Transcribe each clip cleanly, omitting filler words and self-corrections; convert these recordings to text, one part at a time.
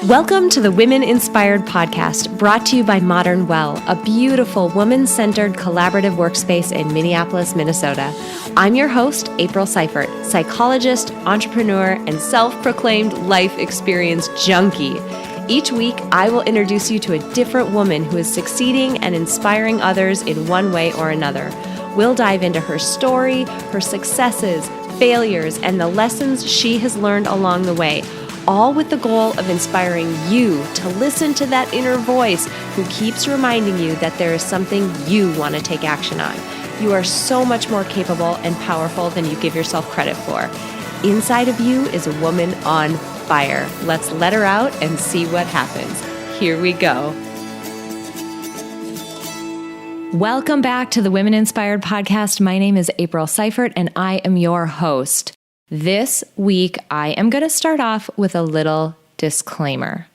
Welcome to the Women Inspired podcast, brought to you by Modern Well, a beautiful woman-centered collaborative workspace in Minneapolis, Minnesota. I'm your host, April Seifert, psychologist, entrepreneur, and self-proclaimed life experience junkie. Each week, I will introduce you to a different woman who is succeeding and inspiring others in one way or another. We'll dive into her story, her successes, failures, and the lessons she has learned along the way, all with the goal of inspiring you to listen to that inner voice who keeps reminding you that there is something you want to take action on. You are so much more capable and powerful than you give yourself credit for. Inside of you is a woman on fire. Let's let her out and see what happens. Here we go. Welcome back to the Women Inspired podcast. My name is April Seifert and I am your host. This week, I am going to start off with a little disclaimer.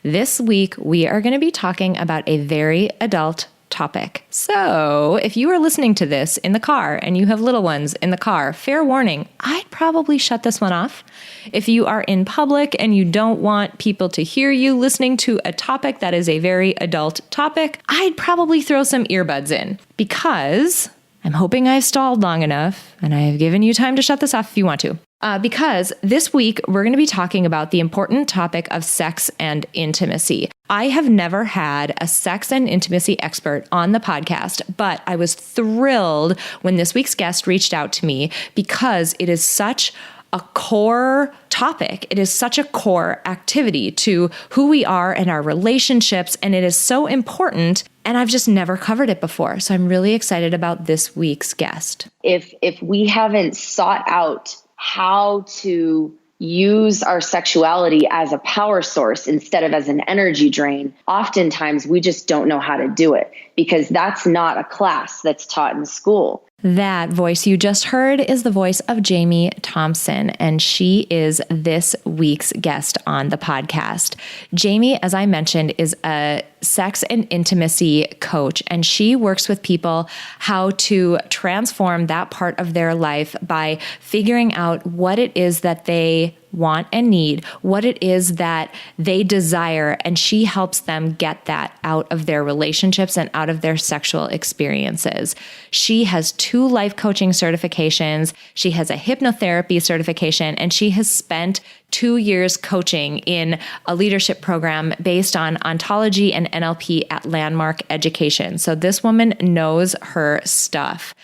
This week, we are going to be talking about a very adult topic. So if you are listening to this in the car and you have little ones in the car, fair warning, I'd probably shut this one off. If you are in public and you don't want people to hear you listening to a topic that is a very adult topic, I'd probably throw some earbuds in because I'm hoping I've stalled long enough and I have given you time to shut this off if you want to. Because this week we're going to be talking about the important topic of sex and intimacy. I have never had a sex and intimacy expert on the podcast, but I was thrilled when this week's guest reached out to me because it is such a core topic. It is such a core activity to who we are and our relationships, and it is so important, and I've just never covered it before. So I'm really excited about this week's guest. If we haven't sought out how to use our sexuality as a power source instead of as an energy drain, oftentimes we just don't know how to do it because that's not a class that's taught in school. That voice you just heard is the voice of Jamie Thompson, and she is this week's guest on the podcast. Jamie, as I mentioned, is a sex and intimacy coach, and she works with people how to transform that part of their life by figuring out what it is that they want and need, what it is that they desire, and she helps them get that out of their relationships and out of their sexual experiences. She has 2 life coaching certifications, she has a hypnotherapy certification, and she has spent 2 years coaching in a leadership program based on ontology and NLP at Landmark Education. So this woman knows her stuff.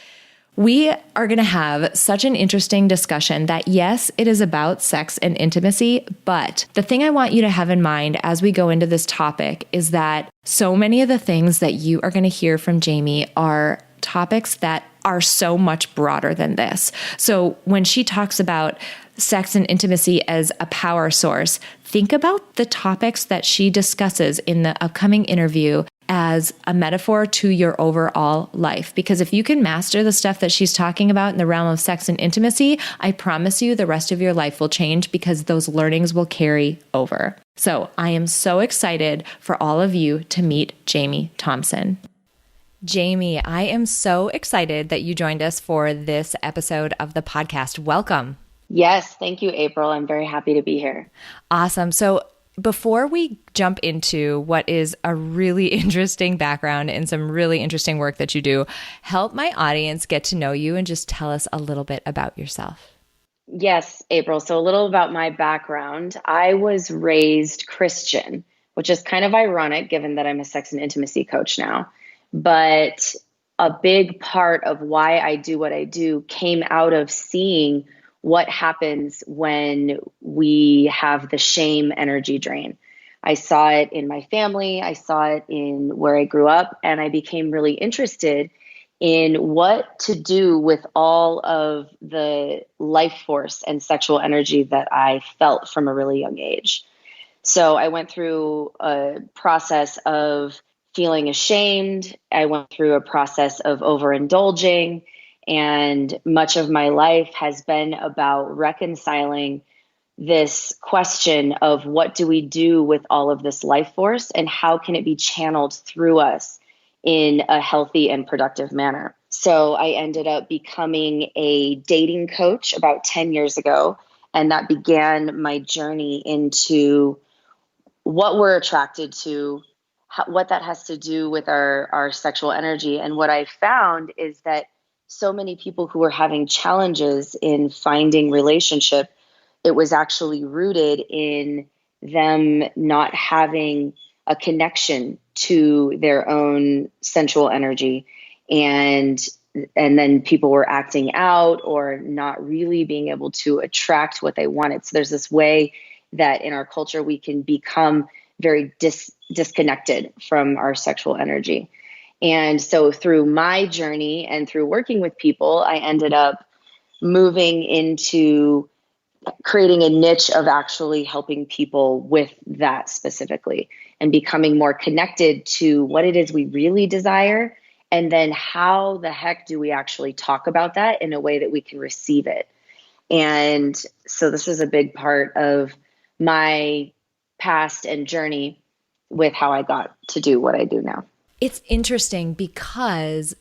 We are going to have such an interesting discussion that, yes, it is about sex and intimacy, but the thing I want you to have in mind as we go into this topic is that so many of the things that you are going to hear from Jamie are topics that are so much broader than this. So when she talks about sex and intimacy as a power source, think about the topics that she discusses in the upcoming interview as a metaphor to your overall life. Because if you can master the stuff that she's talking about in the realm of sex and intimacy, I promise you the rest of your life will change because those learnings will carry over. So I am so excited for all of you to meet Jamie Thompson. Jamie, I am so excited that you joined us for this episode of the podcast. Welcome. Yes, thank you, April. I'm very happy to be here. Awesome. So before we jump into what is a really interesting background and some really interesting work that you do, help my audience get to know you and just tell us a little bit about yourself. Yes, April. So a little about my background. I was raised Christian, which is kind of ironic given that I'm a sex and intimacy coach now. But a big part of why I do what I do came out of seeing what happens when we have the shame energy drain. I saw it in my family. I saw it in where I grew up, and I became really interested in what to do with all of the life force and sexual energy that I felt from a really young age. So I went through a process of feeling ashamed. I went through a process of overindulging. And much of my life has been about reconciling this question of what do we do with all of this life force and how can it be channeled through us in a healthy and productive manner. So I ended up becoming a dating coach about 10 years ago, and that began my journey into what we're attracted to, what that has to do with our sexual energy. And what I found is that so many people who were having challenges in finding relationship, it was actually rooted in them not having a connection to their own sensual energy. And then people were acting out or not really being able to attract what they wanted. So there's this way that in our culture, we can become very disconnected from our sexual energy. And so through my journey and through working with people, I ended up moving into creating a niche of actually helping people with that specifically and becoming more connected to what it is we really desire. And then how the heck do we actually talk about that in a way that we can receive it? And so this is a big part of my past and journey with how I got to do what I do now. It's interesting because,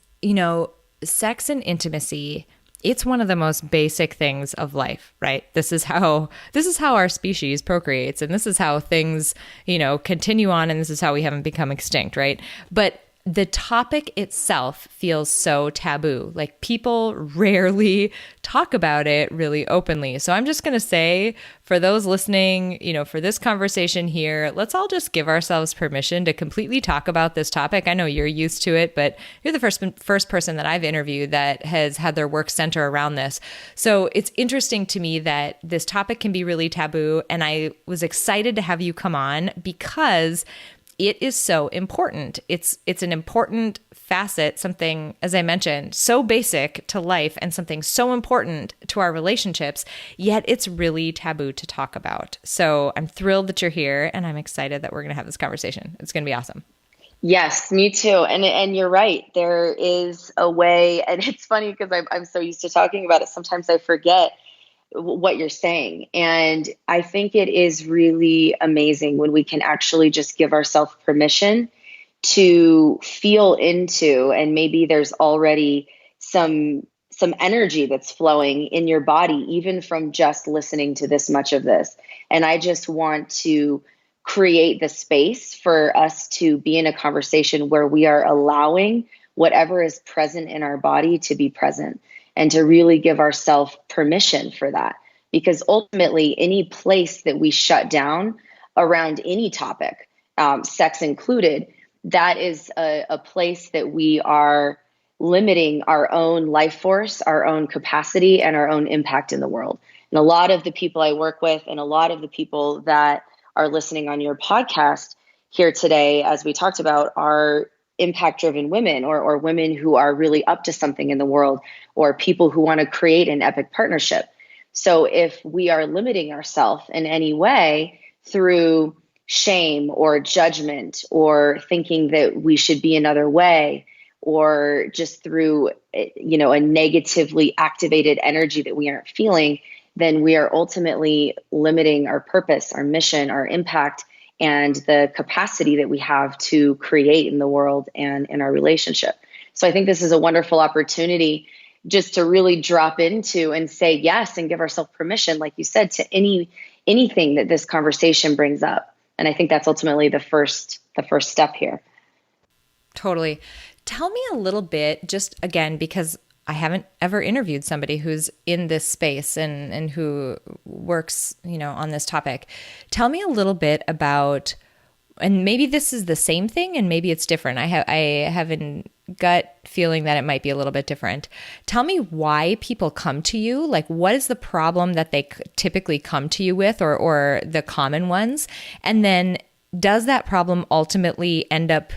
sex and intimacy, it's one of the most basic things of life, right? This is how our species procreates, and this is how things, continue on, and this is how we haven't become extinct, right? But the topic itself feels so taboo. Like, people rarely talk about it really openly. So I'm just going to say, for those listening, for this conversation here, let's all just give ourselves permission to completely talk about this topic. I know you're used to it, but you're the first person that I've interviewed that has had their work center around this. So it's interesting to me that this topic can be really taboo. And I was excited to have you come on because it is so important. It's an important facet, something, as I mentioned, so basic to life and something so important to our relationships, yet it's really taboo to talk about. So I'm thrilled that you're here, and I'm excited that we're going to have this conversation. It's going to be awesome. Yes, me too. And you're right. There is a way, and it's funny because I'm so used to talking about it. Sometimes I forget what you're saying. And I think it is really amazing when we can actually just give ourselves permission to feel into, and maybe there's already some energy that's flowing in your body, even from just listening to this much of this. And I just want to create the space for us to be in a conversation where we are allowing whatever is present in our body to be present, and to really give ourselves permission for that. Because ultimately, any place that we shut down around any topic, sex included, that is a place that we are limiting our own life force, our own capacity, and our own impact in the world. And a lot of the people I work with, and a lot of the people that are listening on your podcast here today, as we talked about, are impact-driven women, or women who are really up to something in the world, or people who want to create an epic partnership. So if we are limiting ourselves in any way through shame or judgment, or thinking that we should be another way, or just through, a negatively activated energy that we aren't feeling, then we are ultimately limiting our purpose, our mission, our impact, and the capacity that we have to create in the world and in our relationship. So I think this is a wonderful opportunity just to really drop into and say yes, and give ourselves permission, like you said, to anything that this conversation brings up. And I think that's ultimately the first step here. Totally. Tell me a little bit, just again, because I haven't ever interviewed somebody who's in this space and who works, on this topic. Tell me a little bit about, and maybe this is the same thing and maybe it's different. I have a gut feeling that it might be a little bit different. Tell me why people come to you. Like, what is the problem that they typically come to you with, or the common ones? And then does that problem ultimately end up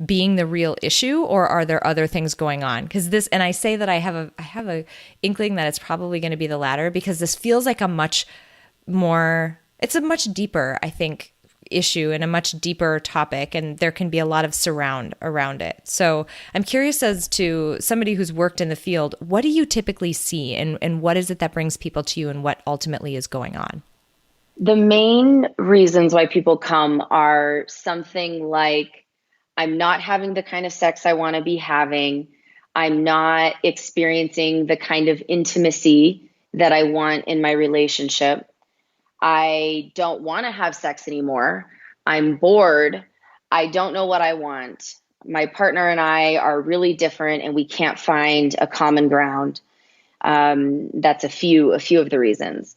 being the real issue, or are there other things going on? Because this, and I say that I have a inkling that it's probably going to be the latter, because this feels like it's a much deeper, I think, issue and a much deeper topic, and there can be a lot of surround around it. So I'm curious, as to somebody who's worked in the field, what do you typically see, and what is it that brings people to you, and what ultimately is going on? The main reasons why people come are something like, I'm not having the kind of sex I want to be having. I'm not experiencing the kind of intimacy that I want in my relationship. I don't want to have sex anymore. I'm bored. I don't know what I want. My partner and I are really different and we can't find a common ground. That's a few of the reasons.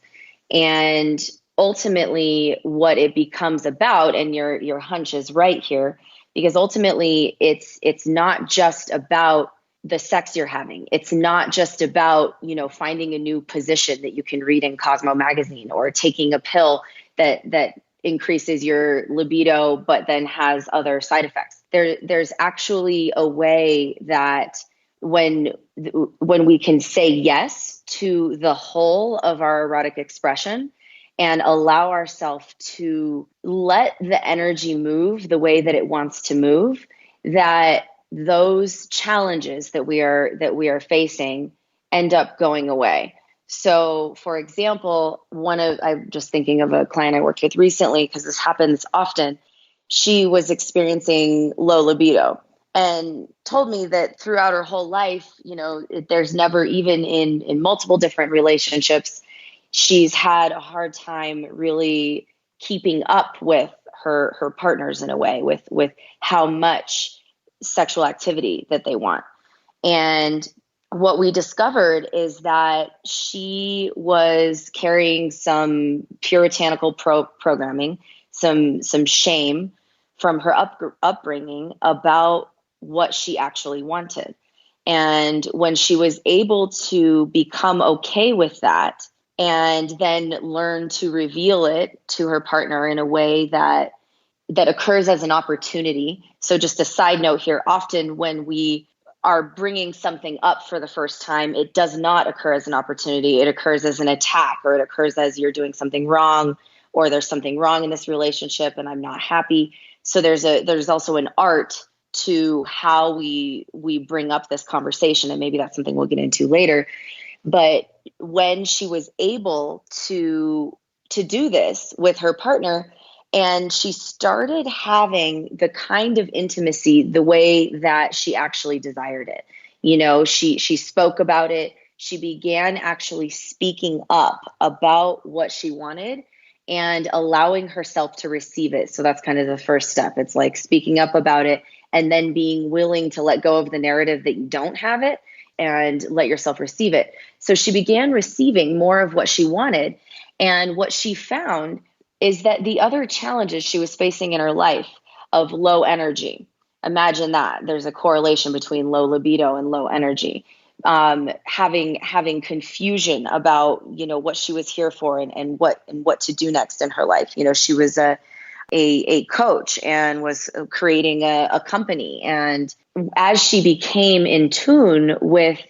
And ultimately what it becomes about, and your hunch is right here, because ultimately it's not just about the sex you're having. It's not just about, finding a new position that you can read in Cosmo magazine, or taking a pill that increases your libido, but then has other side effects. There's actually a way that when we can say yes to the whole of our erotic expression and allow ourselves to let the energy move the way that it wants to move, that those challenges that we are facing end up going away. So, for example, I'm just thinking of a client I worked with recently, because this happens often. She was experiencing low libido and told me that throughout her whole life, there's never, even in multiple different relationships, she's had a hard time really keeping up with her partners in a way, with how much sexual activity that they want. And what we discovered is that she was carrying some puritanical programming, some shame from her upbringing about what she actually wanted. And when she was able to become okay with that, and then learn to reveal it to her partner in a way that occurs as an opportunity. So just a side note here, often when we are bringing something up for the first time, it does not occur as an opportunity. It occurs as an attack, or it occurs as you're doing something wrong, or there's something wrong in this relationship and I'm not happy. So there's also an art to how we bring up this conversation, and maybe that's something we'll get into later. But when she was able to do this with her partner, and she started having the kind of intimacy the way that she actually desired it. She spoke about it. She began actually speaking up about what she wanted and allowing herself to receive it. So that's kind of the first step. It's like speaking up about it and then being willing to let go of the narrative that you don't have it and let yourself receive it. So she began receiving more of what she wanted. And what she found is that the other challenges she was facing in her life of low energy, imagine that there's a correlation between low libido and low energy, having confusion about, what she was here for and what to do next in her life. She was a coach and was creating a company. And as she became in tune with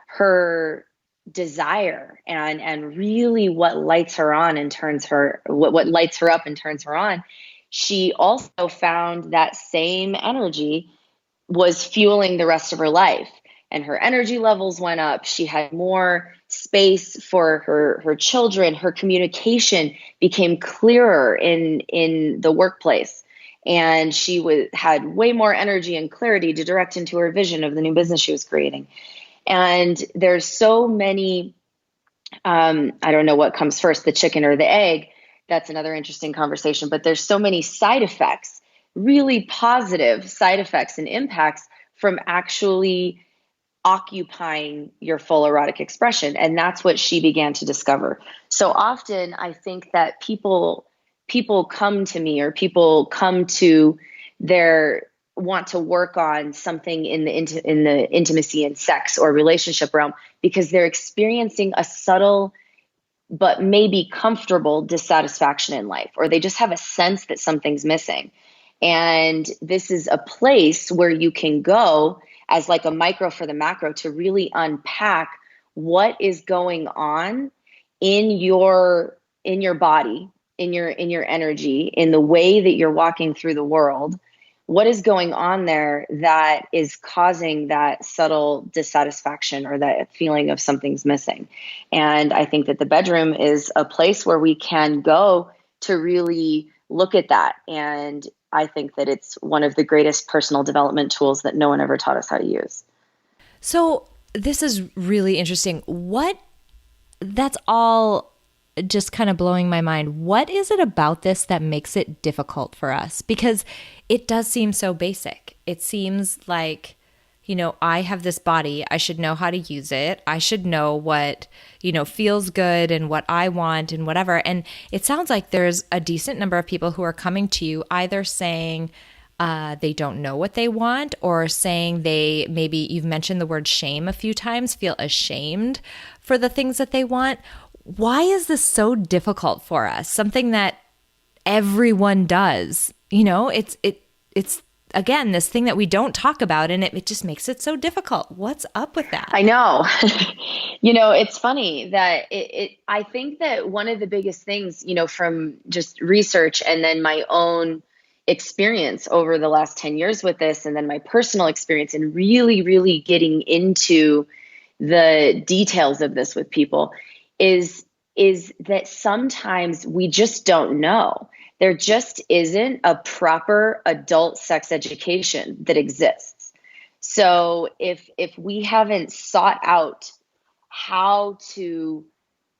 her desire and really what lights her on and turns her, what lights her up and turns her on, she also found that same energy was fueling the rest of her life. And her energy levels went up. She had more space for her children. Her communication became clearer in the workplace. And she had way more energy and clarity to direct into her vision of the new business she was creating. And there's so many, I don't know what comes first, the chicken or the egg. That's another interesting conversation. But there's so many side effects, really positive side effects and impacts from actually occupying your full erotic expression. And that's what she began to discover. So often I think that people come to me, or people come to want to work on something in the intimacy and sex or relationship realm because they're experiencing a subtle but maybe comfortable dissatisfaction in life, or they just have a sense that something's missing. And this is a place where you can go as like a micro for the macro to really unpack what is going on in your body, in your energy, in the way that you're walking through the world. What is going on there that is causing that subtle dissatisfaction or that feeling of something's missing? And I think that the bedroom is a place where we can go to really look at that. And I think that it's one of the greatest personal development tools that no one ever taught us how to use. So this is really interesting. That's all just kind of blowing my mind. What is it about this that makes it difficult for us? Because it does seem so basic. It seems like, I have this body. I should know how to use it. I should know what, feels good and what I want and whatever. And it sounds like there's a decent number of people who are coming to you either saying they don't know what they want, or saying maybe you've mentioned the word shame a few times, feel ashamed for the things that they want. Why is this so difficult for us? Something that everyone does, it's again, this thing that we don't talk about, and it just makes it so difficult. What's up with that? I know. It's funny that I think that one of the biggest things, from just research and then my own experience over the last 10 years with this, and then my personal experience and really, really getting into the details of this with people is that sometimes we just don't know. There just isn't a proper adult sex education that exists. So if we haven't sought out how to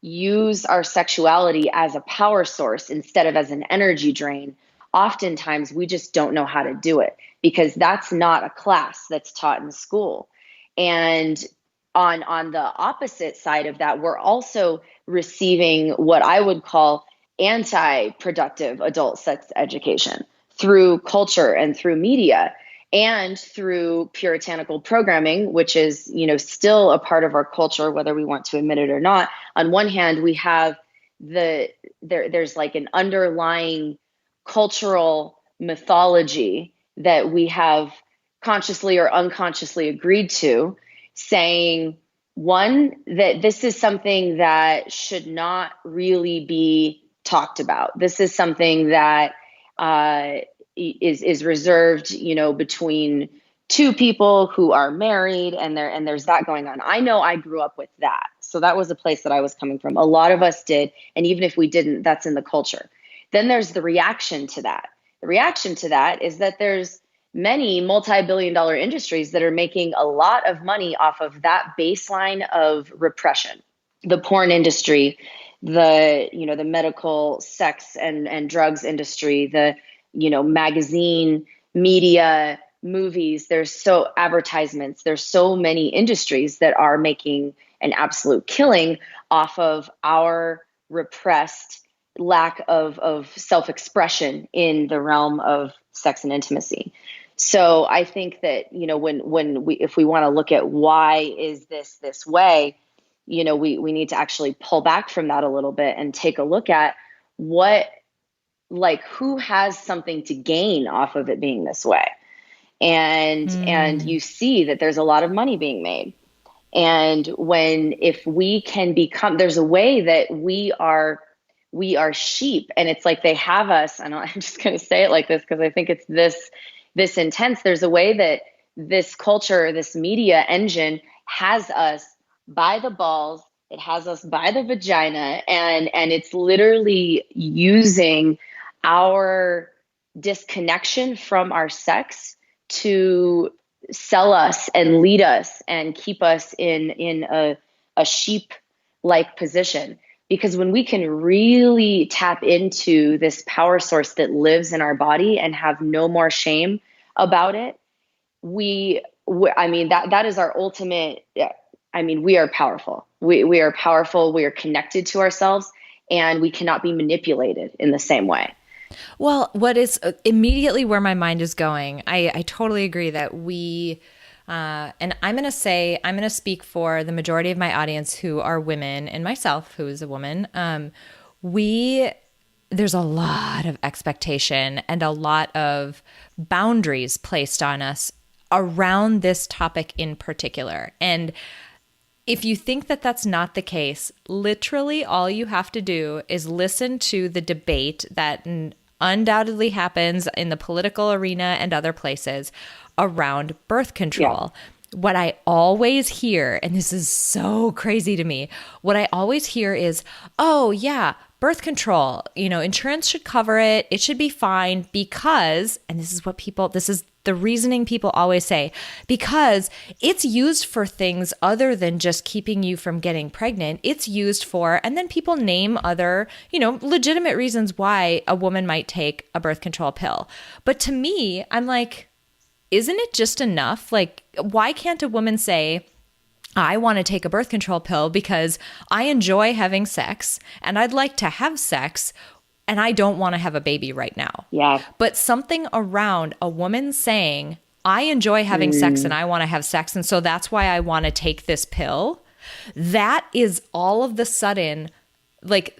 use our sexuality as a power source instead of as an energy drain, oftentimes we just don't know how to do it, because that's not a class that's taught in school. And on the opposite side of that, we're also receiving what I would call anti-productive adult sex education through culture and through media and through puritanical programming, which is, still a part of our culture, whether we want to admit it or not. On one hand, we have there's like an underlying cultural mythology that we have consciously or unconsciously agreed to, saying, one, that this is something that should not really be talked about. This is something that is reserved, between two people who are married, and there's that going on. I know I grew up with that. So that was a place that I was coming from. A lot of us did. And even if we didn't, that's in the culture. Then there's the reaction to that. The reaction to that is that there's many multi-billion-dollar industries that are making a lot of money off of that baseline of repression. The porn industry, the medical sex and drugs industry, the magazine, media, movies. There's advertisements. There's so many industries that are making an absolute killing off of our repressed lack of self-expression in the realm of sex and intimacy. So I think that, if we want to look at why is this way, we need to actually pull back from that a little bit and take a look at who has something to gain off of it being this way. And you see that there's a lot of money being made. And if we can there's a way that we are sheep, and it's like they have us, and I'm just going to say it like this because I think it's this intense. There's a way that this culture, this media engine has us by the balls. It has us by the vagina, and it's literally using our disconnection from our sex to sell us and lead us and keep us in a sheep-like position. Because when we can really tap into this power source that lives in our body and have no more shame about it, that is our ultimate. We are powerful. We are powerful. We are connected to ourselves, and we cannot be manipulated in the same way. Well, what is immediately where my mind is going, I totally agree that we, and I'm going to speak for the majority of my audience who are women, and myself, who is a woman. There's a lot of expectation and a lot of boundaries placed on us around this topic in particular. And if you think that that's not the case, literally all you have to do is listen to the debate that undoubtedly happens in the political arena and other places around birth control. Yeah. What I always hear, and this is so crazy to me, what I always hear is, oh yeah, birth control, insurance should cover it. It should be fine because, and this is the reasoning people always say, because it's used for things other than just keeping you from getting pregnant. It's used for, and then people name other, legitimate reasons why a woman might take a birth control pill. But to me, I'm like, isn't it just enough? Like, why can't a woman say, I want to take a birth control pill because I enjoy having sex and I'd like to have sex and I don't want to have a baby right now. Yeah. But something around a woman saying, I enjoy having sex and I want to have sex, and so that's why I want to take this pill, that is all of the sudden, like,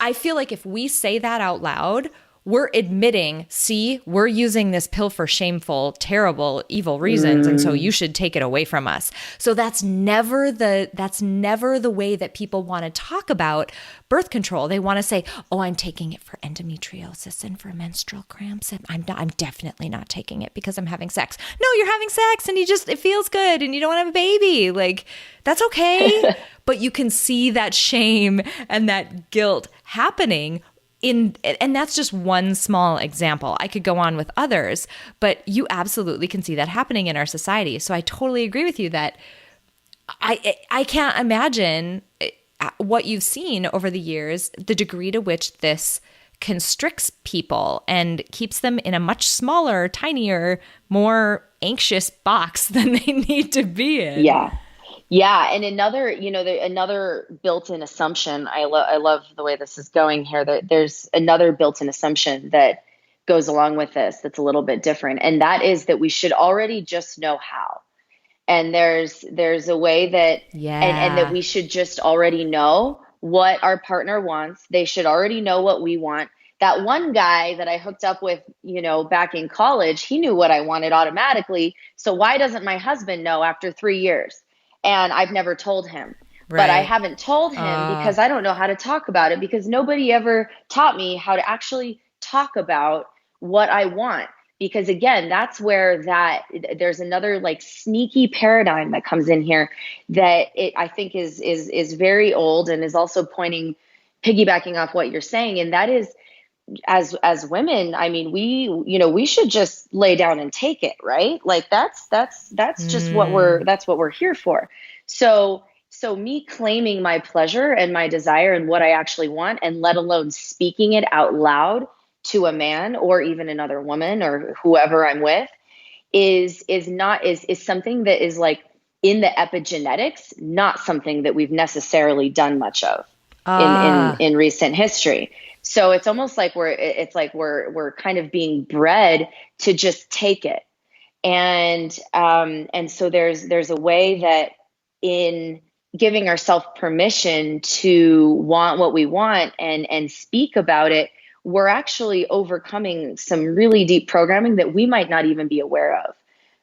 I feel like if we say that out loud, we're admitting, see, we're using this pill for shameful, terrible, evil reasons, and so you should take it away from us. So that's never the way that people want to talk about birth control. They want to say, "Oh, I'm taking it for endometriosis and for menstrual cramps, and I'm definitely not taking it because I'm having sex." No, you're having sex, and it feels good, and you don't want to have a baby. Like, that's okay, but you can see that shame and that guilt happening. And that's just one small example. I could go on with others, but you absolutely can see that happening in our society. So I totally agree with you that I can't imagine what you've seen over the years, the degree to which this constricts people and keeps them in a much smaller, tinier, more anxious box than they need to be in. Yeah. Yeah. And another built-in assumption, I love the way this is going here, that there's another built-in assumption that goes along with this that's a little bit different. And that is that we should already just know how. And there's a way that, and that we should just already know what our partner wants. They should already know what we want. That one guy that I hooked up with, back in college, he knew what I wanted automatically. So why doesn't my husband know after 3 years? And I've never told him, but I haven't told him because I don't know how to talk about it, because nobody ever taught me how to actually talk about what I want. Because again, that's where there's another like sneaky paradigm that comes in here that I think is very old and is also piggybacking off what you're saying. And that is, as women, I mean, we should just lay down and take it, right? Like that's just what we're here for. So me claiming my pleasure and my desire and what I actually want, and let alone speaking it out loud to a man or even another woman or whoever I'm with is something that is like in the epigenetics, not something that we've necessarily done much of in recent history. So it's almost like we're kind of being bred to just take it. And so there's a way that in giving ourselves permission to want what we want and speak about it, we're actually overcoming some really deep programming that we might not even be aware of.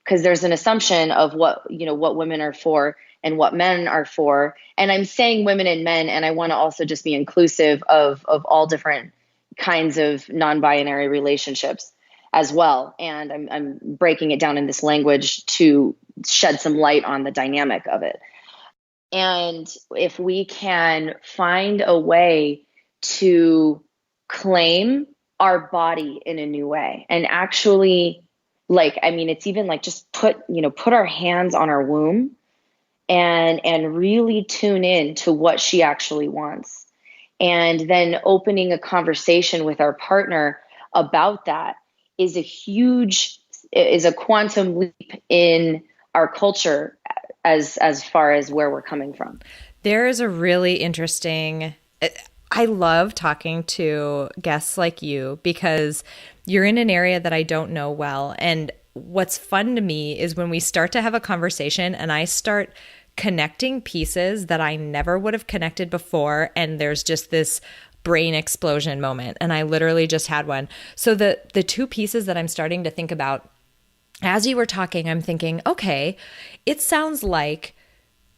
Because there's an assumption of what women are for and what men are for. And I'm saying women and men, and I want to also just be inclusive of all different kinds of non-binary relationships as well. And I'm breaking it down in this language to shed some light on the dynamic of it. And if we can find a way to claim our body in a new way and actually, it's even like just put our hands on our womb and really tune in to what she actually wants. And then opening a conversation with our partner about that is a quantum leap in our culture as far as where we're coming from. There is a really interesting, I love talking to guests like you because you're in an area that I don't know well. And what's fun to me is when we start to have a conversation and I start connecting pieces that I never would have connected before. And there's just this brain explosion moment. And I literally just had one. So the two pieces that I'm starting to think about as you were talking, I'm thinking, okay, it sounds like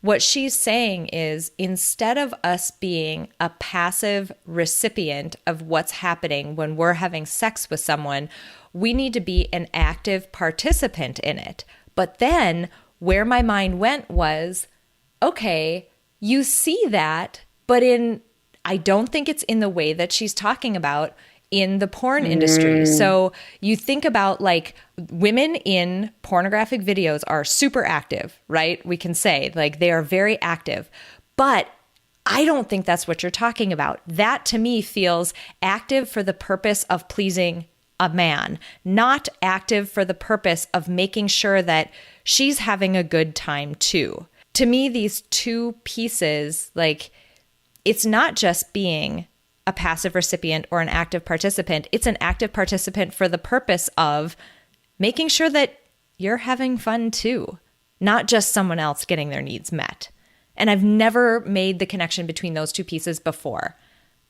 what she's saying is instead of us being a passive recipient of what's happening when we're having sex with someone, we need to be an active participant in it. But then where my mind went was, okay, you see that, but I don't think it's in the way that she's talking about. in the porn industry. So you think about like women in pornographic videos are super active, right? We can say like they are very active, but I don't think that's what you're talking about. That to me feels active for the purpose of pleasing a man, not active for the purpose of making sure that she's having a good time too. To me, these two pieces, like, it's not just being a passive recipient or an active participant. It's an active participant for the purpose of making sure that you're having fun too, not just someone else getting their needs met. And I've never made the connection between those two pieces before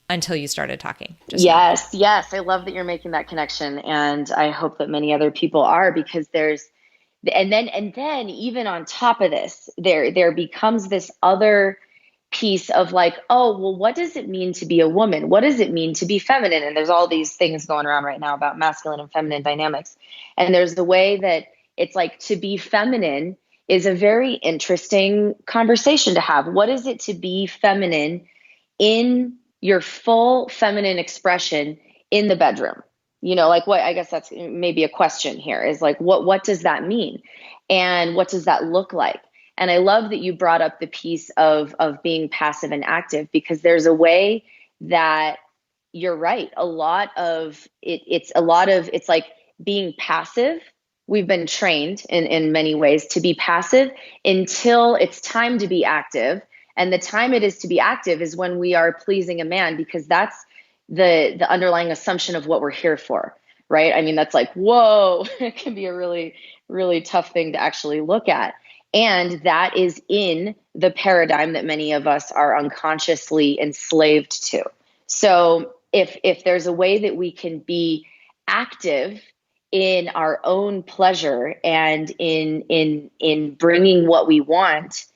until you started talking. Yes. I love that you're making that connection. And I hope that many other people are, because and then even on top of this, there becomes this other piece of like, oh, well, what does it mean to be a woman? What does it mean to be feminine? And there's all these things going around right now about masculine and feminine dynamics. And there's the way that it's like to be feminine is a very interesting conversation to have. What is it to be feminine in your full feminine expression in the bedroom? You know, like what, I guess that's maybe a question here is like, what does that mean? And what does that look like? And I love that you brought up the piece of being passive and active, because there's a way that you're right. A lot of it's like being passive. We've been trained in many ways to be passive until it's time to be active. And the time it is to be active is when we are pleasing a man, because that's the underlying assumption of what we're here for, right? I mean, that's like, whoa, it can be a really, really tough thing to actually look at. And that is in the paradigm that many of us are unconsciously enslaved to. So if there's a way that we can be active in our own pleasure and in bringing what we want,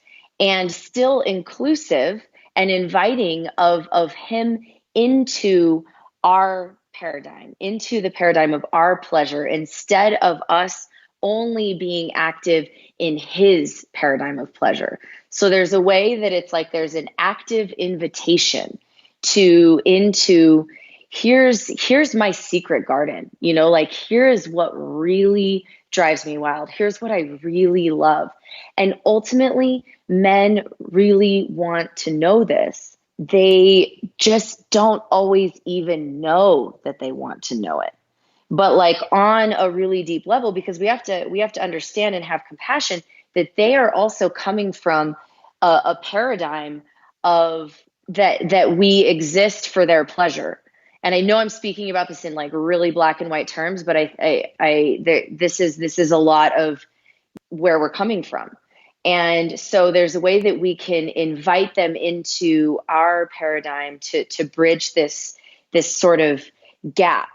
and still inclusive and inviting of him into our paradigm, into the paradigm of our pleasure, instead of us only being active in his paradigm of pleasure. So there's a way that it's like there's an active invitation into here's my secret garden, you know, like here's what really drives me wild. Here's what I really love. And ultimately, men really want to know this. They just don't always even know that they want to know it. But like on a really deep level, because we have to understand and have compassion that they are also coming from a paradigm of that we exist for their pleasure. And I know I'm speaking about this in like really black and white terms, but this is a lot of where we're coming from. And so there's a way that we can invite them into our paradigm to bridge this sort of gap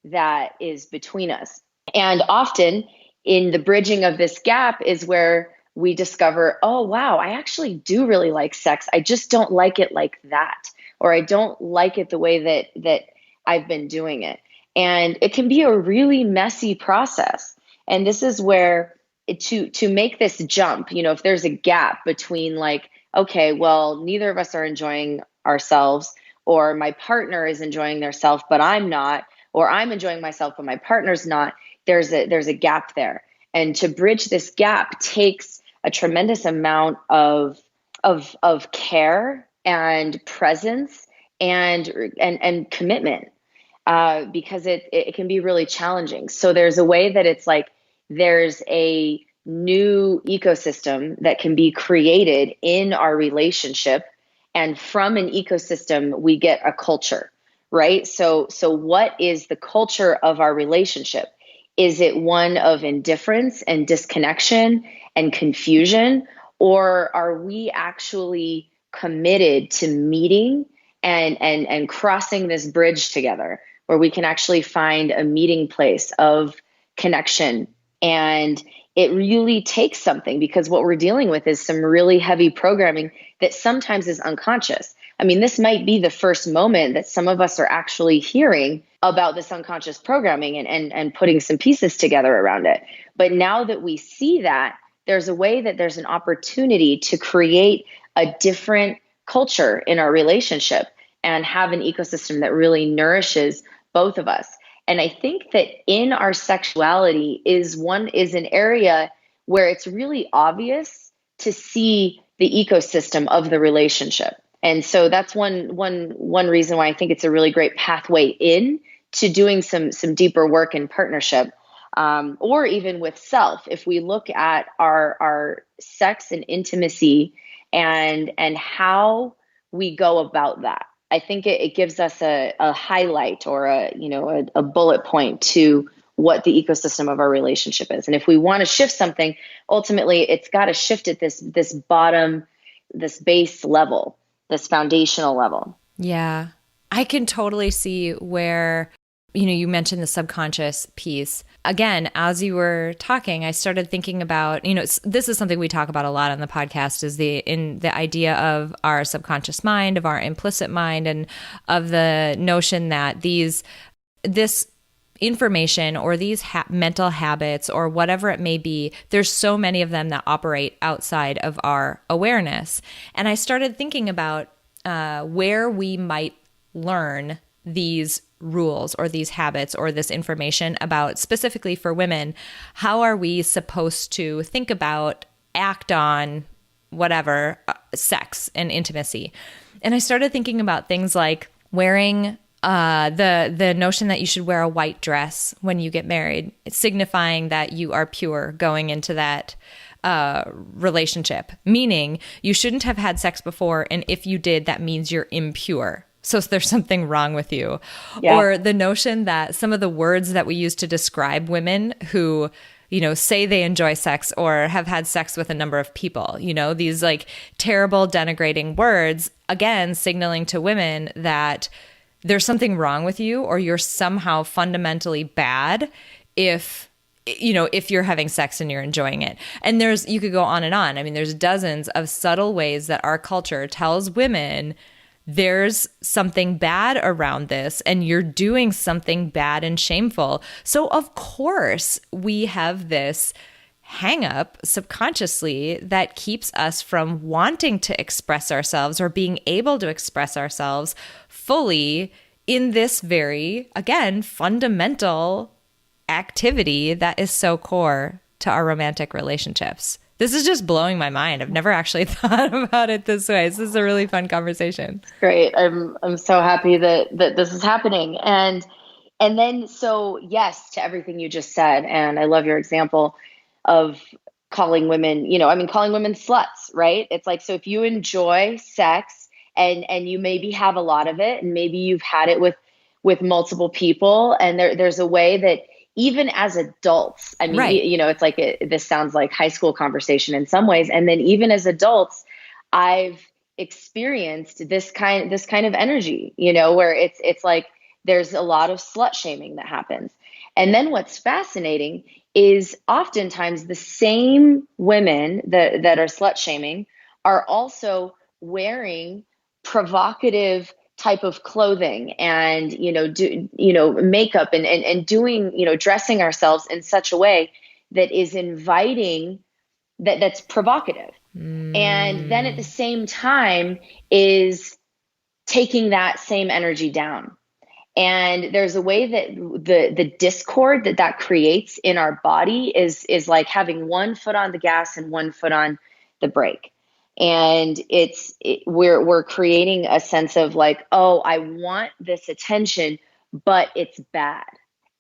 that is between us. And often in the bridging of this gap is where we discover, oh, wow, I actually do really like sex. I just don't like it like that, or I don't like it the way that I've been doing it. And it can be a really messy process. And this is where to make this jump, you know, if there's a gap between like, okay, well, neither of us are enjoying ourselves, or my partner is enjoying theirself, but I'm not, or I'm enjoying myself, but my partner's not, there's a gap there. And to bridge this gap takes a tremendous amount of care and presence and commitment, because it can be really challenging. So there's a way that it's like there's a new ecosystem that can be created in our relationship, and from an ecosystem we get a culture, right? So what is the culture of our relationship? Is it one of indifference and disconnection and confusion, or are we actually committed to meeting and crossing this bridge together, where we can actually find a meeting place of connection? And it really takes something, because what we're dealing with is some really heavy programming that sometimes is unconscious. I mean, this might be the first moment that some of us are actually hearing about this unconscious programming and putting some pieces together around it. But now that we see that, there's a way that there's an opportunity to create a different culture in our relationship and have an ecosystem that really nourishes both of us. And I think that in our sexuality is an area where it's really obvious to see the ecosystem of the relationship. And so that's one reason why I think it's a really great pathway in to doing some deeper work in partnership, or even with self. If we look at our sex and intimacy and how we go about that, I think it gives us a highlight or a bullet point to what the ecosystem of our relationship is. And if we want to shift something, ultimately it's got to shift at this base level, this foundational level. Yeah. I can totally see where, you mentioned the subconscious piece. Again, as you were talking, I started thinking about, this is something we talk about a lot on the podcast, is the idea of our subconscious mind, of our implicit mind, and of the notion that this information or these mental habits or whatever it may be, there's so many of them that operate outside of our awareness. And I started thinking about where we might learn these rules or these habits or this information about, specifically for women, how are we supposed to think about, act on, whatever, sex and intimacy. And I started thinking about things like wearing the notion that you should wear a white dress when you get married, signifying that you are pure going into that relationship, meaning you shouldn't have had sex before, and if you did, that means you're impure. So there's something wrong with you. Yeah. Or the notion that some of the words that we use to describe women who, say they enjoy sex or have had sex with a number of people, these like terrible denigrating words, again, signaling to women that there's something wrong with you or you're somehow fundamentally bad if you're having sex and you're enjoying it. And you could go on and on. I mean, there's dozens of subtle ways that our culture tells women there's something bad around this and you're doing something bad and shameful. So of course we have this hang up subconsciously that keeps us from wanting to express ourselves or being able to express ourselves fully in this very, again, fundamental activity that is so core to our romantic relationships. This is just blowing my mind. I've never actually thought about it this way. This is a really fun conversation. Great. I'm so happy that this is happening. And then, so yes, to everything you just said. And I love your example of calling women, calling women sluts, right? It's like, so if you enjoy sex and you maybe have a lot of it, and maybe you've had it with multiple people, and there's a way that even as adults, I mean, right. It's like this sounds like high school conversation in some ways. And then even as adults, I've experienced this kind of energy, where it's like there's a lot of slut shaming that happens. And then what's fascinating is oftentimes the same women that are slut shaming are also wearing provocative type of clothing and, makeup and doing, dressing ourselves in such a way that is inviting, that's provocative. And then at the same time is taking that same energy down. And there's a way that the discord that creates in our body is like having one foot on the gas and one foot on the brake. And we're creating a sense of like, oh, I want this attention, but it's bad.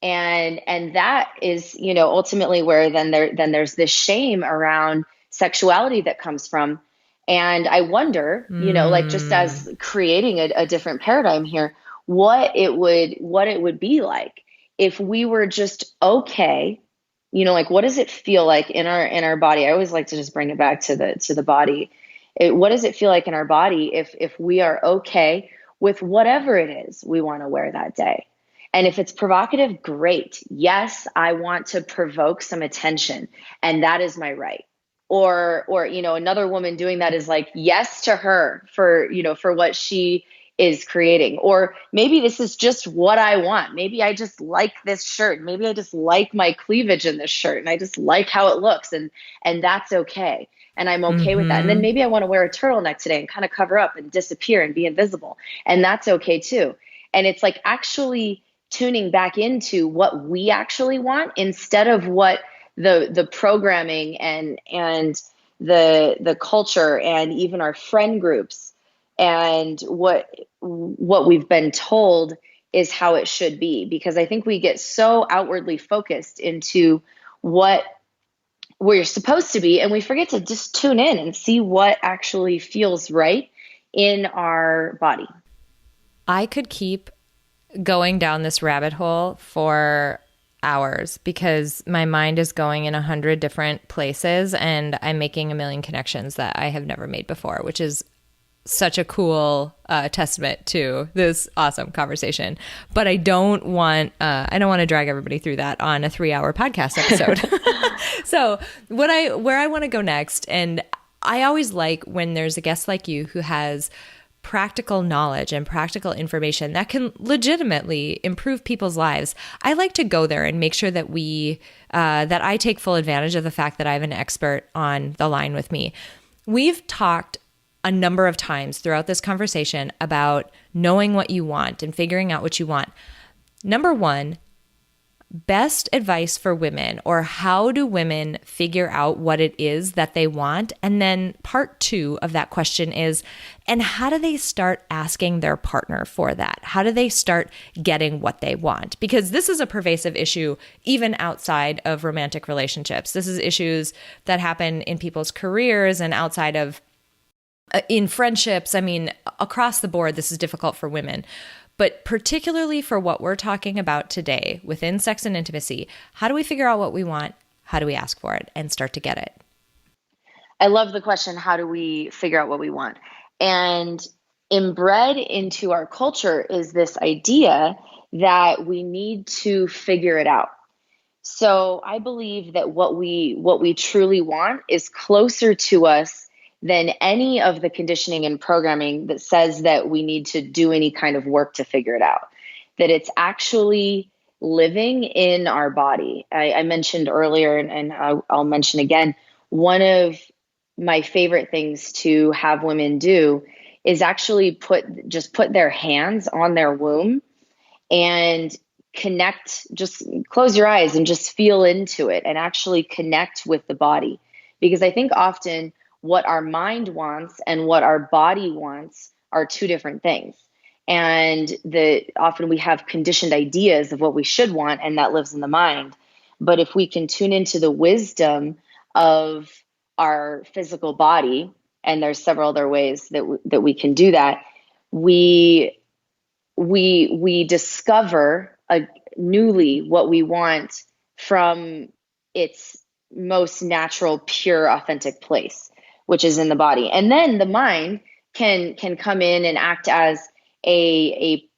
And that is, ultimately where then there's this shame around sexuality that comes from. And I wonder, like just as creating a different paradigm here, what it would be like if we were just okay. Like what does it feel like in our body? I always like to just bring it back to the body. What does it feel like in our body if we are okay with whatever it is we want to wear that day? And if it's provocative, great. Yes, I want to provoke some attention, and that is my right. Or another woman doing that is like, yes to her for what she is creating. Or maybe this is just what I want. Maybe I just like this shirt. Maybe I just like my cleavage in this shirt and I just like how it looks, and that's okay. And I'm okay with that. And then maybe I want to wear a turtleneck today and kind of cover up and disappear and be invisible. And that's okay too. And it's like actually tuning back into what we actually want instead of what the programming and the culture and even our friend groups and what we've been told is how it should be. Because I think we get so outwardly focused into what we're supposed to be, and we forget to just tune in and see what actually feels right in our body. I could keep going down this rabbit hole for hours because my mind is going in 100 different places and I'm making a million connections that I have never made before, which is such a cool testament to this awesome conversation. But I don't want to drag everybody through that on a 3-hour podcast episode. So where I want to go next, and I always like when there's a guest like you who has practical knowledge and practical information that can legitimately improve people's lives. I like to go there and make sure that that I take full advantage of the fact that I have an expert on the line with me. We've talked a number of times throughout this conversation about knowing what you want and figuring out what you want. Number one, best advice for women, or how do women figure out what it is that they want? And then part 2 of that question is, and how do they start asking their partner for that? How do they start getting what they want? Because this is a pervasive issue even outside of romantic relationships. This is issues that happen in people's careers and outside of in friendships. I mean, across the board, this is difficult for women. But particularly for what we're talking about today within sex and intimacy, how do we figure out what we want? How do we ask for it and start to get it? I love the question, how do we figure out what we want? And inbred into our culture is this idea that we need to figure it out. So I believe that what we truly want is closer to us than any of the conditioning and programming that says that we need to do any kind of work to figure it out, that it's actually living in our body. I mentioned earlier, and I'll mention again, one of my favorite things to have women do is actually put their hands on their womb and connect, just close your eyes and just feel into it and actually connect with the body. Because I think often what our mind wants and what our body wants are two different things. And often we have conditioned ideas of what we should want, and that lives in the mind. But if we can tune into the wisdom of our physical body, and there's several other ways that we can do that, we discover newly what we want from its most natural, pure, authentic place, which is in the body. And then the mind can come in and act as a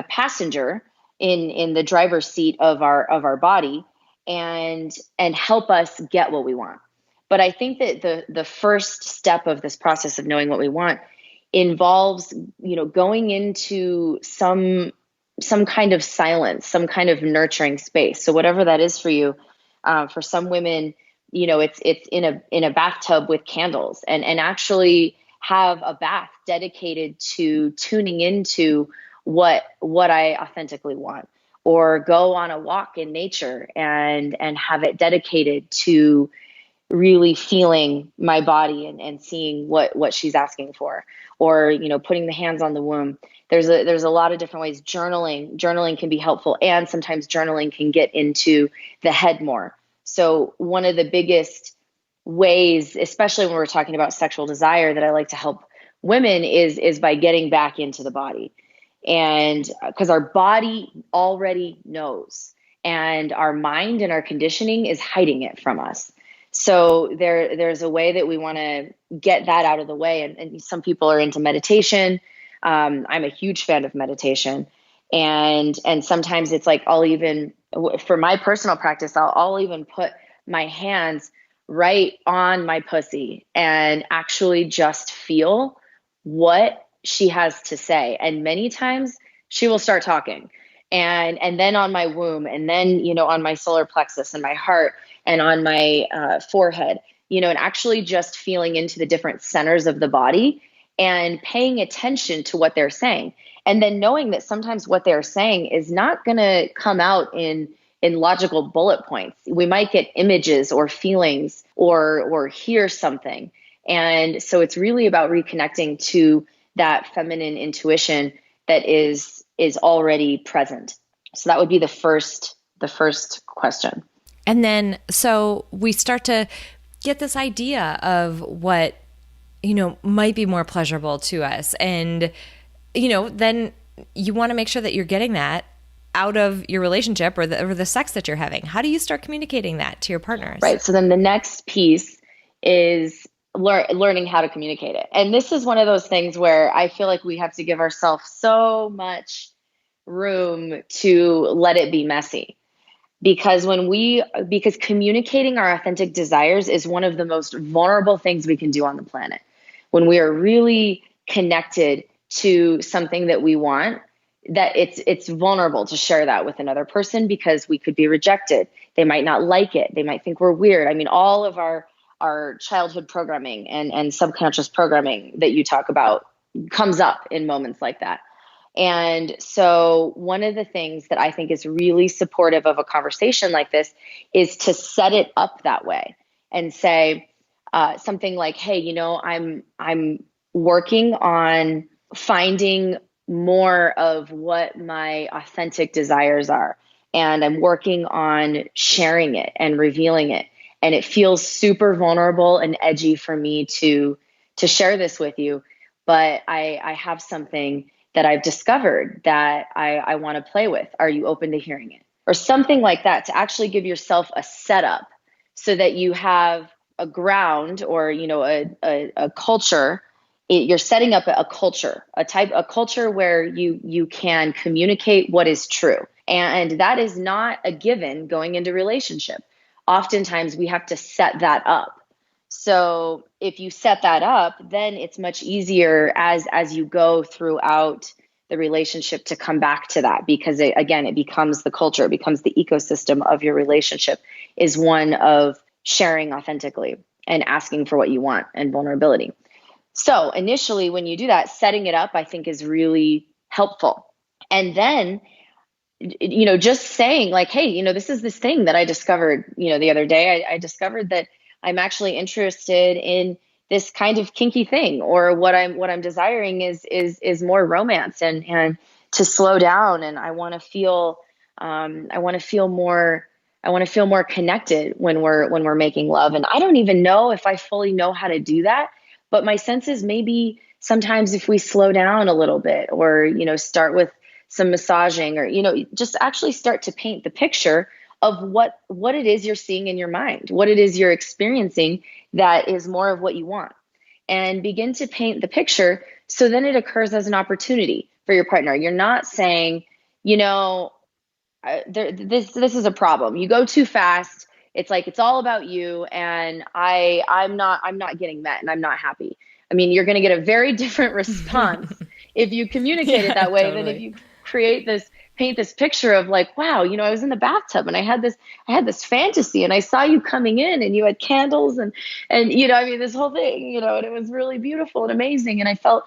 passenger in the driver's seat of our body and help us get what we want. But I think that the first step of this process of knowing what we want involves, going into some kind of silence, some kind of nurturing space. So whatever that is for you, for some women, it's in a bathtub with candles and actually have a bath dedicated to tuning into what I authentically want, or go on a walk in nature and have it dedicated to really feeling my body and seeing what she's asking for, or, putting the hands on the womb. There's a lot of different ways. Journaling can be helpful. And sometimes journaling can get into the head more. So one of the biggest ways, especially when we're talking about sexual desire, that I like to help women is by getting back into the body. And because our body already knows, and our mind and our conditioning is hiding it from us. So there's a way that we want to get that out of the way. And some people are into meditation. I'm a huge fan of meditation. And sometimes it's like, for my personal practice, I'll even put my hands right on my pussy and actually just feel what she has to say. And many times she will start talking, and then on my womb, and then, on my solar plexus and my heart and on my forehead, and actually just feeling into the different centers of the body and paying attention to what they're saying. And then knowing that sometimes what they're saying is not going to come out in logical bullet points. We might get images or feelings or hear something. And so it's really about reconnecting to that feminine intuition that is already present. So that would be the first question. And then, so we start to get this idea of what, might be more pleasurable to us. And, then you want to make sure that you're getting that out of your relationship or the sex that you're having. How do you start communicating that to your partners? Right. So then the next piece is learning how to communicate it. And this is one of those things where I feel like we have to give ourselves so much room to let it be messy. Because because communicating our authentic desires is one of the most vulnerable things we can do on the planet. When we are really connected to something that we want, that it's vulnerable to share that with another person because we could be rejected. They might not like it. They might think we're weird. I mean, all of our childhood programming and subconscious programming that you talk about comes up in moments like that. And so one of the things that I think is really supportive of a conversation like this is to set it up that way and say something like, hey, I'm working on finding more of what my authentic desires are. And I'm working on sharing it and revealing it. And it feels super vulnerable and edgy for me to share this with you. But I have something that I've discovered that I want to play with. Are you open to hearing it? Or something like that, to actually give yourself a setup so that you have a ground or, a culture. You're setting up a culture, a culture where you can communicate what is true. And that is not a given going into relationship. Oftentimes we have to set that up. So if you set that up, then it's much easier as you go throughout the relationship to come back to that, because it becomes the culture, it becomes the ecosystem of your relationship, is one of sharing authentically and asking for what you want and vulnerability. So initially when you do that, setting it up, I think, is really helpful. And then, just saying like, hey, this is this thing that I discovered, the other day. I discovered that I'm actually interested in this kind of kinky thing, or what I'm desiring is more romance and to slow down. And I want to feel more connected when we're making love. And I don't even know if I fully know how to do that, but my sense is maybe sometimes if we slow down a little bit, or, start with some massaging, or, just actually start to paint the picture of what it is you're seeing in your mind, what it is you're experiencing that is more of what you want, and begin to paint the picture. So then it occurs as an opportunity for your partner. You're not saying, this is a problem. You go too fast. It's like, it's all about you. And I'm not getting met and I'm not happy. I mean, you're going to get a very different response if you communicate it that way, totally, than if you paint this picture of like, wow, I was in the bathtub and I had this fantasy and I saw you coming in and you had candles and this whole thing, and it was really beautiful and amazing. And I felt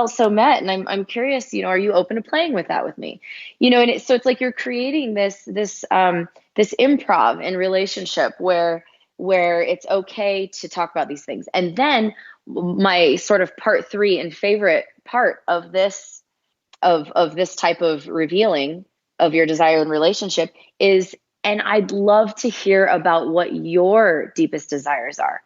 so met, and I'm curious, are you open to playing with that with me? And so it's like you're creating this improv in relationship where it's okay to talk about these things. And then my sort of part 3 and favorite part of this type of revealing of your desire in relationship is, and I'd love to hear about what your deepest desires are.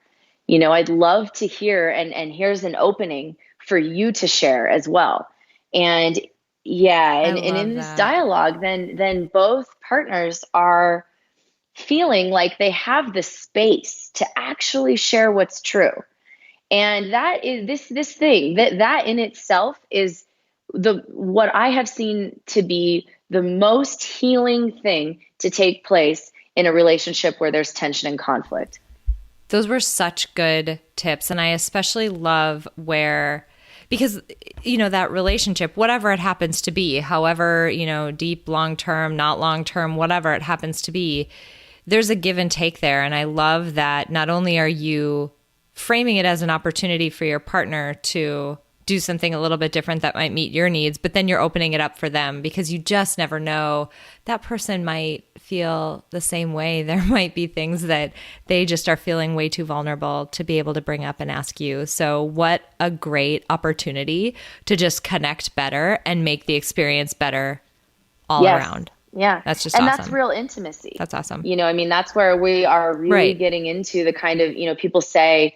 I'd love to hear, and here's an opening for you to share as well. And in this dialogue, then both partners are feeling like they have the space to actually share what's true. And that is this thing that in itself is what I have seen to be the most healing thing to take place in a relationship where there's tension and conflict. Those were such good tips. And I especially love because that relationship, whatever it happens to be, however, deep, long-term, not long-term, whatever it happens to be, there's a give and take there. And I love that not only are you framing it as an opportunity for your partner to do something a little bit different that might meet your needs, but then you're opening it up for them because you just never know. That person might feel the same way. There might be things that they just are feeling way too vulnerable to be able to bring up and ask you. So what a great opportunity to just connect better and make the experience better all around. Yeah. That's just and awesome. That's real intimacy. That's awesome. That's where we are really getting into the kind of, people say,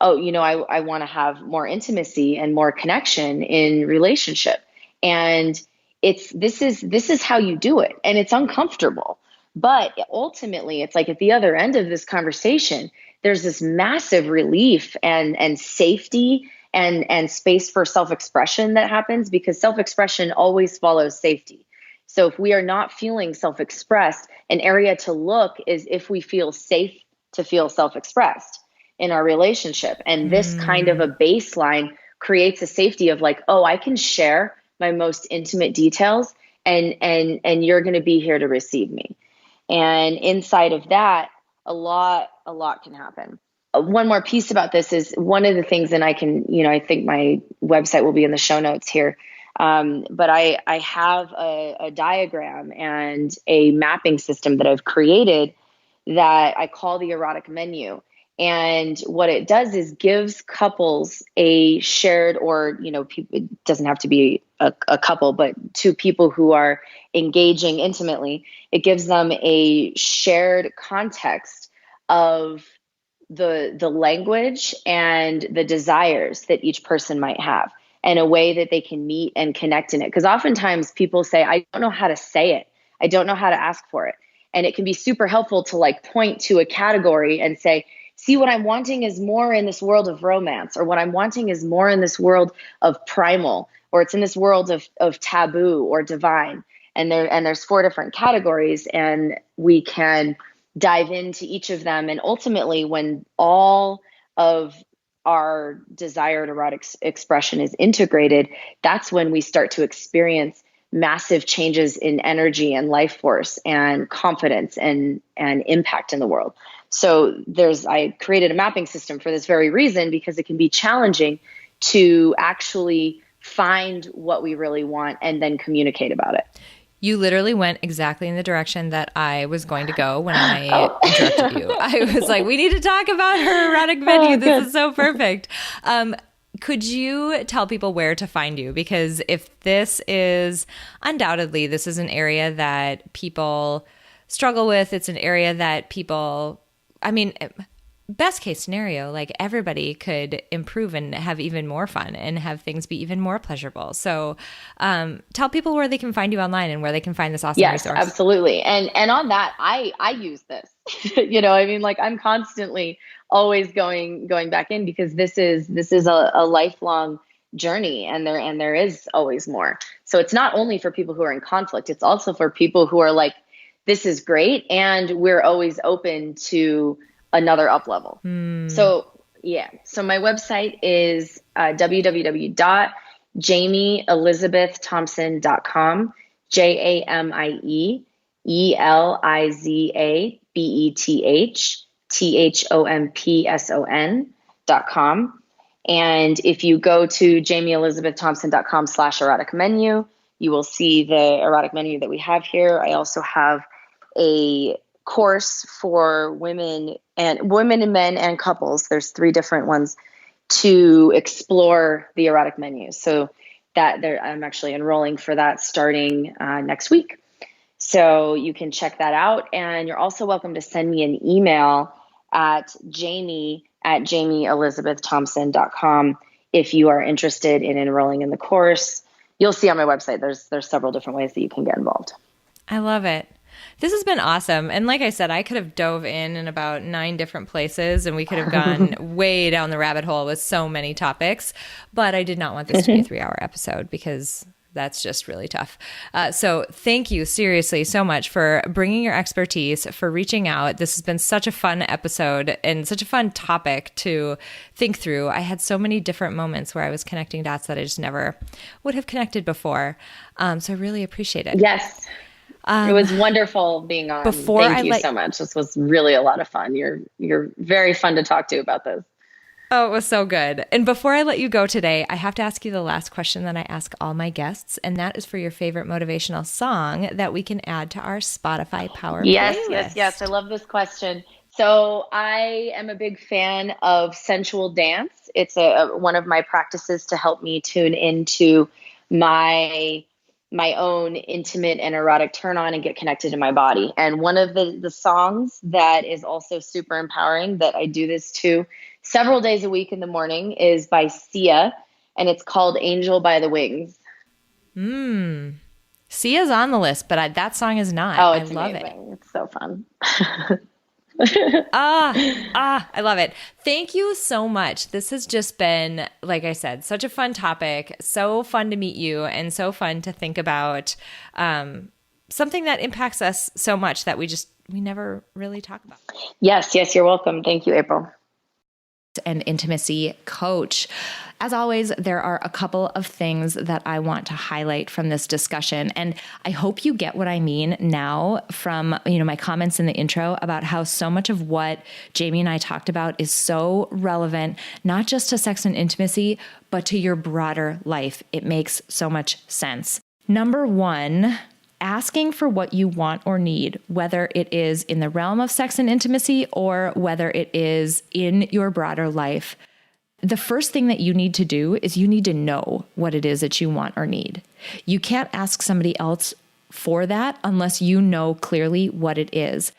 oh, I want to have more intimacy and more connection in relationship. And this is how you do it. And it's uncomfortable. But ultimately, it's like at the other end of this conversation, there's this massive relief and safety and space for self-expression that happens, because self-expression always follows safety. So if we are not feeling self-expressed, an area to look is if we feel safe to feel self-expressed in our relationship. And this kind of a baseline creates a safety of like, oh, I can share my most intimate details and you're going to be here to receive me. And inside of that, a lot can happen. One more piece about this is one of the things, and I can, I think my website will be in the show notes here. But I have a diagram and a mapping system that I've created that I call the Erotic Menu. And what it does is gives couples a shared, or, it doesn't have to be a couple, but two people who are engaging intimately. It gives them a shared context of the language and the desires that each person might have, and a way that they can meet and connect in it. Because oftentimes people say, I don't know how to say it. I don't know how to ask for it. And it can be super helpful to like point to a category and say, see, what I'm wanting is more in this world of romance, or what I'm wanting is more in this world of primal, or it's in this world of taboo or divine. And there's 4 different categories, and we can dive into each of them. And ultimately, when all of our desired erotic expression is integrated, that's when we start to experience massive changes in energy and life force and confidence and impact in the world. So I created a mapping system for this very reason, because it can be challenging to actually find what we really want and then communicate about it. You literally went exactly in the direction that I was going to go when I interrupted you. I was like, we need to talk about her erotic menu. This is so perfect. Could you tell people where to find you? Because if this is undoubtedly, this is an area that people struggle with. It's an area that people, best case scenario, like everybody could improve and have even more fun and have things be even more pleasurable. So tell people where they can find you online and where they can find this awesome resource. Yes, absolutely. And on that, I use this, I'm constantly always going back in, because this is a lifelong journey, and there is always more. So it's not only for people who are in conflict, it's also for people who are like, this is great, and we're always open to another up level. So my website is www.jamieelizabeththompson.com, JamieElizabeththompson.com. And if you go to jamieelizabeththompson.com/erotic menu, you will see the erotic menu that we have here. I also have a course for women and men and couples. There's 3 different ones to explore the erotic menu. So I'm actually enrolling for that starting next week. So you can check that out. And you're also welcome to send me an email at jamieelizabeththompson.com if you are interested in enrolling in the course. You'll see on my website, there's several different ways that you can get involved. I love it. This has been awesome. And like I said, I could have dove in about 9 different places, and we could have gone way down the rabbit hole with so many topics. But I did not want this to be a 3-hour episode, because that's just really tough. So thank you seriously so much for bringing your expertise, for reaching out. This has been such a fun episode and such a fun topic to think through. I had so many different moments where I was connecting dots that I just never would have connected before. So I really appreciate it. Yes. It was wonderful being on. Thank you so much. This was really a lot of fun. You're very fun to talk to about this. Oh, it was so good. And before I let you go today, I have to ask you the last question that I ask all my guests, and that is for your favorite motivational song that we can add to our Spotify Power playlist. Yes. I love this question. So I am a big fan of sensual dance. It's one of my practices to help me tune into my own intimate and erotic turn on and get connected to my body. And one of the songs that is also super empowering that I do this to several days a week in the morning is by Sia, and it's called Angel by the Wings. Sia's on the list, but that song is not. Oh, I it's love amazing. it. It's so fun. I love it. Thank you so much. This has just been, like I said, such a fun topic, so fun to meet you, and so fun to think about something that impacts us so much that we never really talk about. Yes, you're welcome. Thank you, April. An intimacy coach. As always, there are a couple of things that I want to highlight from this discussion. And I hope you get what I mean now from, my comments in the intro about how so much of what Jamie and I talked about is so relevant, not just to sex and intimacy, but to your broader life. It makes so much sense. Number one, asking for what you want or need, whether it is in the realm of sex and intimacy or whether it is in your broader life. The first thing that you need to do is you need to know what it is that you want or need. You can't ask somebody else for that unless you know clearly what it is.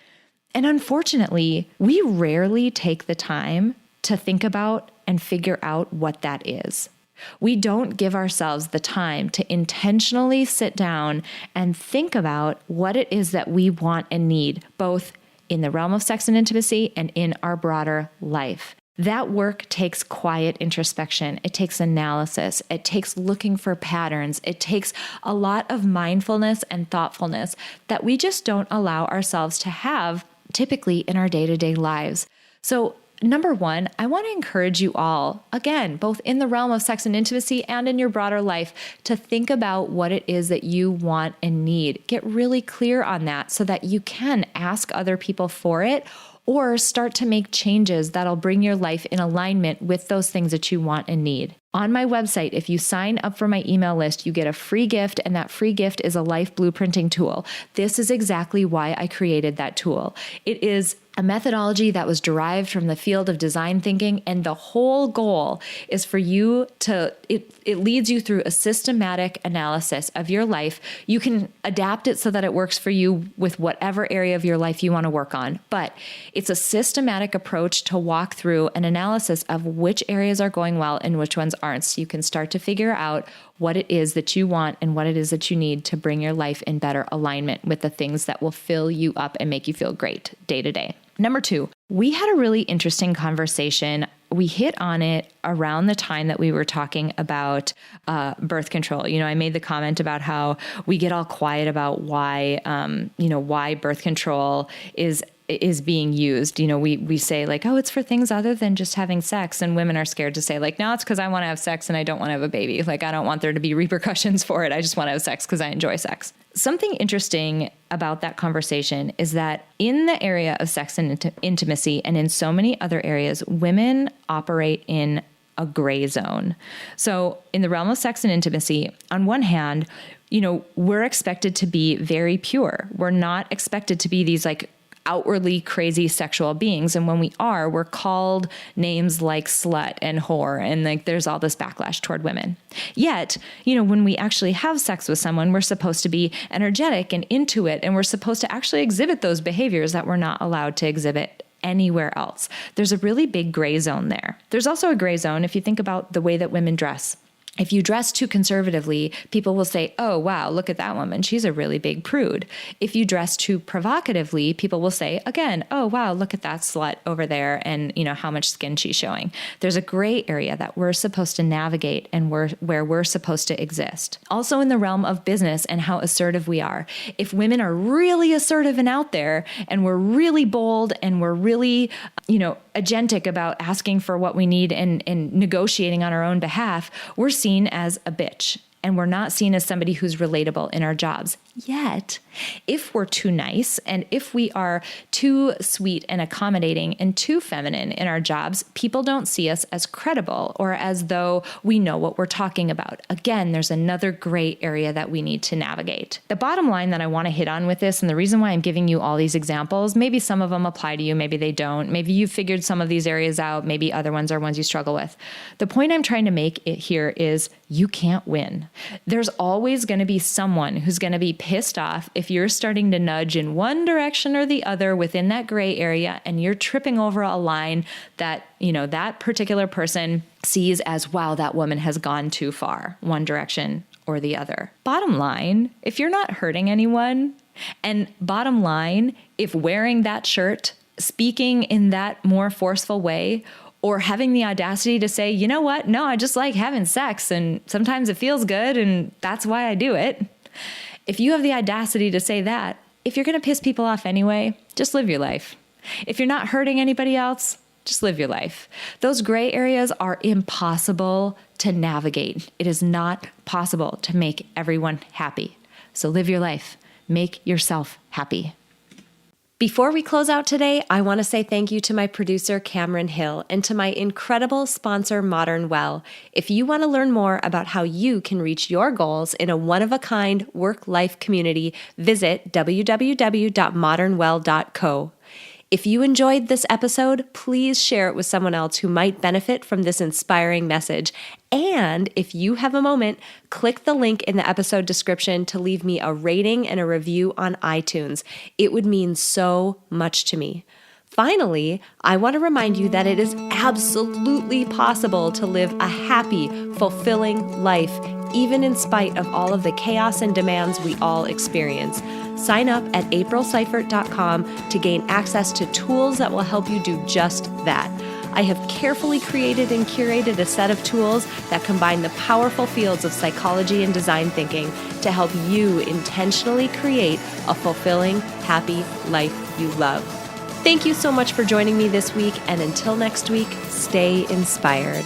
And unfortunately, we rarely take the time to think about and figure out what that is. We don't give ourselves the time to intentionally sit down and think about what it is that we want and need, both in the realm of sex and intimacy and in our broader life. That work takes quiet introspection. It takes analysis. It takes looking for patterns. It takes a lot of mindfulness and thoughtfulness that we just don't allow ourselves to have typically in our day-to-day lives. So number one, I want to encourage you all, again, both in the realm of sex and intimacy and in your broader life, to think about what it is that you want and need. Get really clear on that so that you can ask other people for it or start to make changes that'll bring your life in alignment with those things that you want and need. On my website, if you sign up for my email list, you get a free gift, and that free gift is a life blueprinting tool. This is exactly why I created that tool. It is a methodology that was derived from the field of design thinking, and the whole goal is for you to, it leads you through a systematic analysis of your life. You can adapt it so that it works for you with whatever area of your life you want to work on, but it's a systematic approach to walk through an analysis of which areas are going well and which ones aren't, so you can start to figure out what it is that you want and what it is that you need to bring your life in better alignment with the things that will fill you up and make you feel great day to day. Number two, we had a really interesting conversation. We hit on it around the time that we were talking about birth control. I made the comment about how we get all quiet about why birth control is being used. We say like, oh, it's for things other than just having sex. And women are scared to say like, no, it's because I want to have sex and I don't want to have a baby. Like, I don't want there to be repercussions for it. I just want to have sex because I enjoy sex. Something interesting about that conversation is that in the area of sex and intimacy and in so many other areas, women operate in a gray zone. So in the realm of sex and intimacy, on one hand, we're expected to be very pure. We're not expected to be these like outwardly crazy sexual beings. And when we are, we're called names like slut and whore. And like, there's all this backlash toward women. Yet, when we actually have sex with someone, we're supposed to be energetic and into it. And we're supposed to actually exhibit those behaviors that we're not allowed to exhibit anywhere else. There's a really big gray zone there. There's also a gray zone if you think about the way that women dress. If you dress too conservatively, people will say, oh, wow, look at that woman. She's a really big prude. If you dress too provocatively, people will say, again, oh, wow, look at that slut over there and, how much skin she's showing. There's a gray area that we're supposed to navigate and where we're supposed to exist. Also in the realm of business and how assertive we are. If women are really assertive and out there and we're really bold and we're really, agentic about asking for what we need and negotiating on our own behalf, we're seen as a bitch. and we're not seen as somebody who's relatable in our jobs. Yet, if we're too nice and if we are too sweet and accommodating and too feminine in our jobs, people don't see us as credible or as though we know what we're talking about. Again, there's another gray area that we need to navigate. The bottom line that I want to hit on with this, and the reason why I'm giving you all these examples, maybe some of them apply to you, maybe they don't. Maybe you've figured some of these areas out, maybe other ones are ones you struggle with. The point I'm trying to make it here is you can't win. There's always going to be someone who's going to be pissed off if you're starting to nudge in one direction or the other within that gray area and you're tripping over a line that, that particular person sees as, wow, that woman has gone too far, one direction or the other. Bottom line, if you're not hurting anyone, and bottom line, if wearing that shirt, speaking in that more forceful way, or having the audacity to say, you know what? No, I just like having sex and sometimes it feels good and that's why I do it. If you have the audacity to say that, if you're going to piss people off anyway, just live your life. If you're not hurting anybody else, just live your life. Those gray areas are impossible to navigate. It is not possible to make everyone happy. So live your life. Make yourself happy. Before we close out today, I want to say thank you to my producer, Cameron Hill, and to my incredible sponsor, Modern Well. If you want to learn more about how you can reach your goals in a one-of-a-kind work-life community, visit www.modernwell.co. If you enjoyed this episode, please share it with someone else who might benefit from this inspiring message. And if you have a moment, click the link in the episode description to leave me a rating and a review on iTunes. It would mean so much to me. Finally, I want to remind you that it is absolutely possible to live a happy, fulfilling life, even in spite of all of the chaos and demands we all experience. Sign up at aprilseifert.com to gain access to tools that will help you do just that. I have carefully created and curated a set of tools that combine the powerful fields of psychology and design thinking to help you intentionally create a fulfilling, happy life you love. Thank you so much for joining me this week, and until next week, stay inspired.